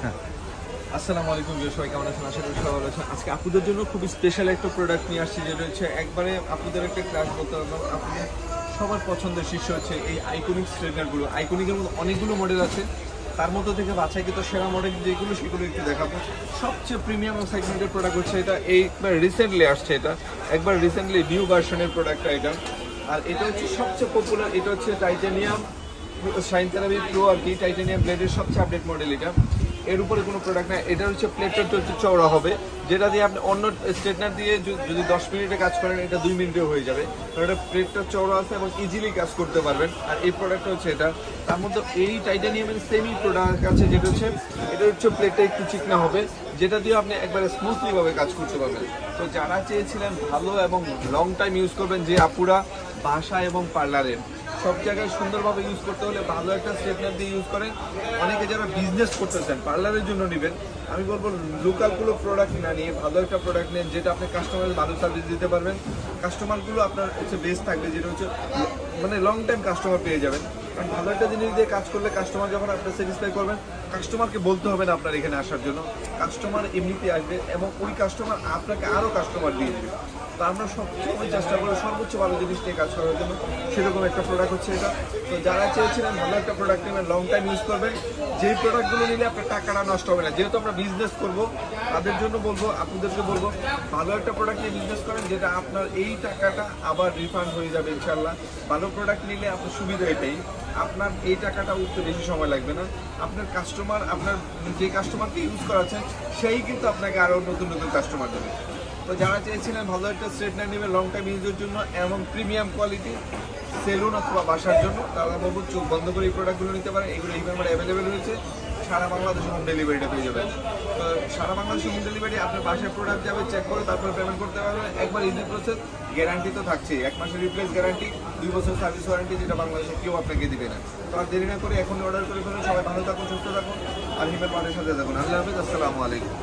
হ্যাঁ। আসসালামু আলাইকুম, সবাই কেমন আছেন? আশা করি সবাই ভালো আছেন। আজকে আপুদের জন্য খুবই স্পেশাল একটা প্রোডাক্ট নিয়ে আসছি, যেটা হচ্ছে একবারে আপুদের একটা ক্লাস বলতে পারবো। আপুদের সবার পছন্দের শীর্ষ হচ্ছে এই আইকনিক স্ট্রেটনারগুলো। আইকনিকের মধ্যে অনেকগুলো মডেল আছে, তার মধ্যে থেকে বাছাইকৃত সেরা মডেল যেগুলো সেগুলো একটু দেখাবো। সবচেয়ে প্রিমিয়াম সেগমেন্টের প্রোডাক্ট হচ্ছে এটা, এইবার রিসেন্টলি আসছে, এটা একবার রিসেন্টলি নিউ ভার্সনের প্রোডাক্টটা এটা। আর এটা হচ্ছে সবচেয়ে পপুলার, এটা হচ্ছে টাইটানিয়াম শাইন থেরাপি প্রো আর কি, টাইটানিয়াম ব্লেডের সবচেয়ে আপডেট মডেল এটা। এর উপরে কোনো প্রোডাক্ট না, এটা হচ্ছে প্লেটটা হচ্ছে চওড়া হবে, যেটা দিয়ে আপনি অন্য স্ট্রেটনার দিয়ে যদি 10 মিনিটে কাজ করেন এটা 2 মিনিটে হয়ে যাবে, কারণ এটা প্লেটটা চওড়া আছে এবং ইজিলি কাজ করতে পারবেন। আর এই প্রোডাক্টটা হচ্ছে এটা, তার মধ্যে এই টাইটানিয়ামের সেমি প্রোডাক্ট আছে, যেটা হচ্ছে এটা হচ্ছে প্লেটটা একটু চিকনা হবে, যেটা দিয়ে আপনি একবারে স্মুথলি ভাবে কাজ করতে পারবেন। তো যারা চেয়েছিলেন ভালো এবং লং টাইম ইউজ করবেন, যে আপুরা বাসা এবং পার্লারে সব জায়গায় সুন্দরভাবে ইউজ করতে হলে ভালো একটা স্ট্রেটনার দিয়ে ইউজ করেন। অনেকে যারা বিজনেস করতে চান, পার্লারের জন্য নেবেন, আমি বলবো লোকালগুলো প্রোডাক্ট না নিয়ে ভালো একটা প্রোডাক্ট নেন, যেটা আপনি কাস্টমারের ভালো সার্ভিস দিতে পারবেন। কাস্টমারগুলো আপনার হচ্ছে বেস্ট থাকবে, যেটা হচ্ছে মানে লং টাইম কাস্টমার পেয়ে যাবেন। কারণ ভালো একটা জিনিস দিয়ে কাজ করলে কাস্টমার যখন আপনার স্যাটিসফাই করবেন, কাস্টমারকে বলতে হবে না আপনার এখানে আসার জন্য, কাস্টমার এমনিতে আসবে এবং ওই কাস্টমার আপনাকে আরও কাস্টমার দিয়ে দেবে। তো আমরা সবসময় চেষ্টা করি সর্বোচ্চ ভালো জিনিস নিয়ে কাজ করার জন্য, সেরকম একটা প্রোডাক্ট হচ্ছে এটা। তো যারা চেয়েছিলেন ভালো একটা প্রোডাক্ট নেবেন, লং টাইম ইউজ করবেন, যেই প্রোডাক্টগুলো নিলে আপনার টাকাটা নষ্ট হবে না, যেহেতু আমরা বিজনেস করব তাদের জন্য বলবো, আপনাদেরকে বলবো ভালো একটা প্রোডাক্ট নিয়ে বিজনেস করেন, যেটা আপনার এই টাকাটা আবার রিফান্ড হয়ে যাবে ইনশাল্লাহ। ভালো প্রোডাক্ট নিলে আপনার সুবিধা এটাই, আপনার এই টাকাটা উঠতে বেশি সময় লাগবে না। আপনার কাস্টমার, আপনার যে কাস্টমারকে ইউজ করাচ্ছেন সেই কিন্তু আপনাকে আরও নতুন নতুন কাস্টমার দেবে। তো যারা চেয়েছিলেন ভালো একটা স্ট্রেটনার নেবে লং টাইম ইউজের জন্য এবং প্রিমিয়াম কোয়ালিটি সেলুন অথবা বাসার জন্য, তারা বলবো চোখ বন্ধ করে এই প্রোডাক্টগুলো নিতে পারেন। এগুলো এই ব্যাপারে অ্যাভেলেবেল রয়েছে, সারা বাংলাদেশে হোম ডেলিভারিটা পেয়ে যাবেন। তো সারা বাংলাদেশে হোম ডেলিভারি, আপনার বাসায় প্রোডাক্ট যাবে, চেক করে তারপরে পেমেন্ট করতে পারবেন। একবার ইজি প্রসেস, গ্যারান্টি তো থাকছে, 1 মাসের রিপ্লেস গ্যারান্টি, 2 বছর সার্ভিস ওয়ারেন্টি, যেটা বাংলাদেশে কেউ আপনাকে দিবে না। তো আর দেরি না করে এখন অর্ডার করে ফেলুন। সবাই ভালো থাকুন, সুস্থ থাকুন, আর হিমেল মানের সাথে থাকুন। আল্লাহ হাফেজ, আসসালামু আলাইকুম।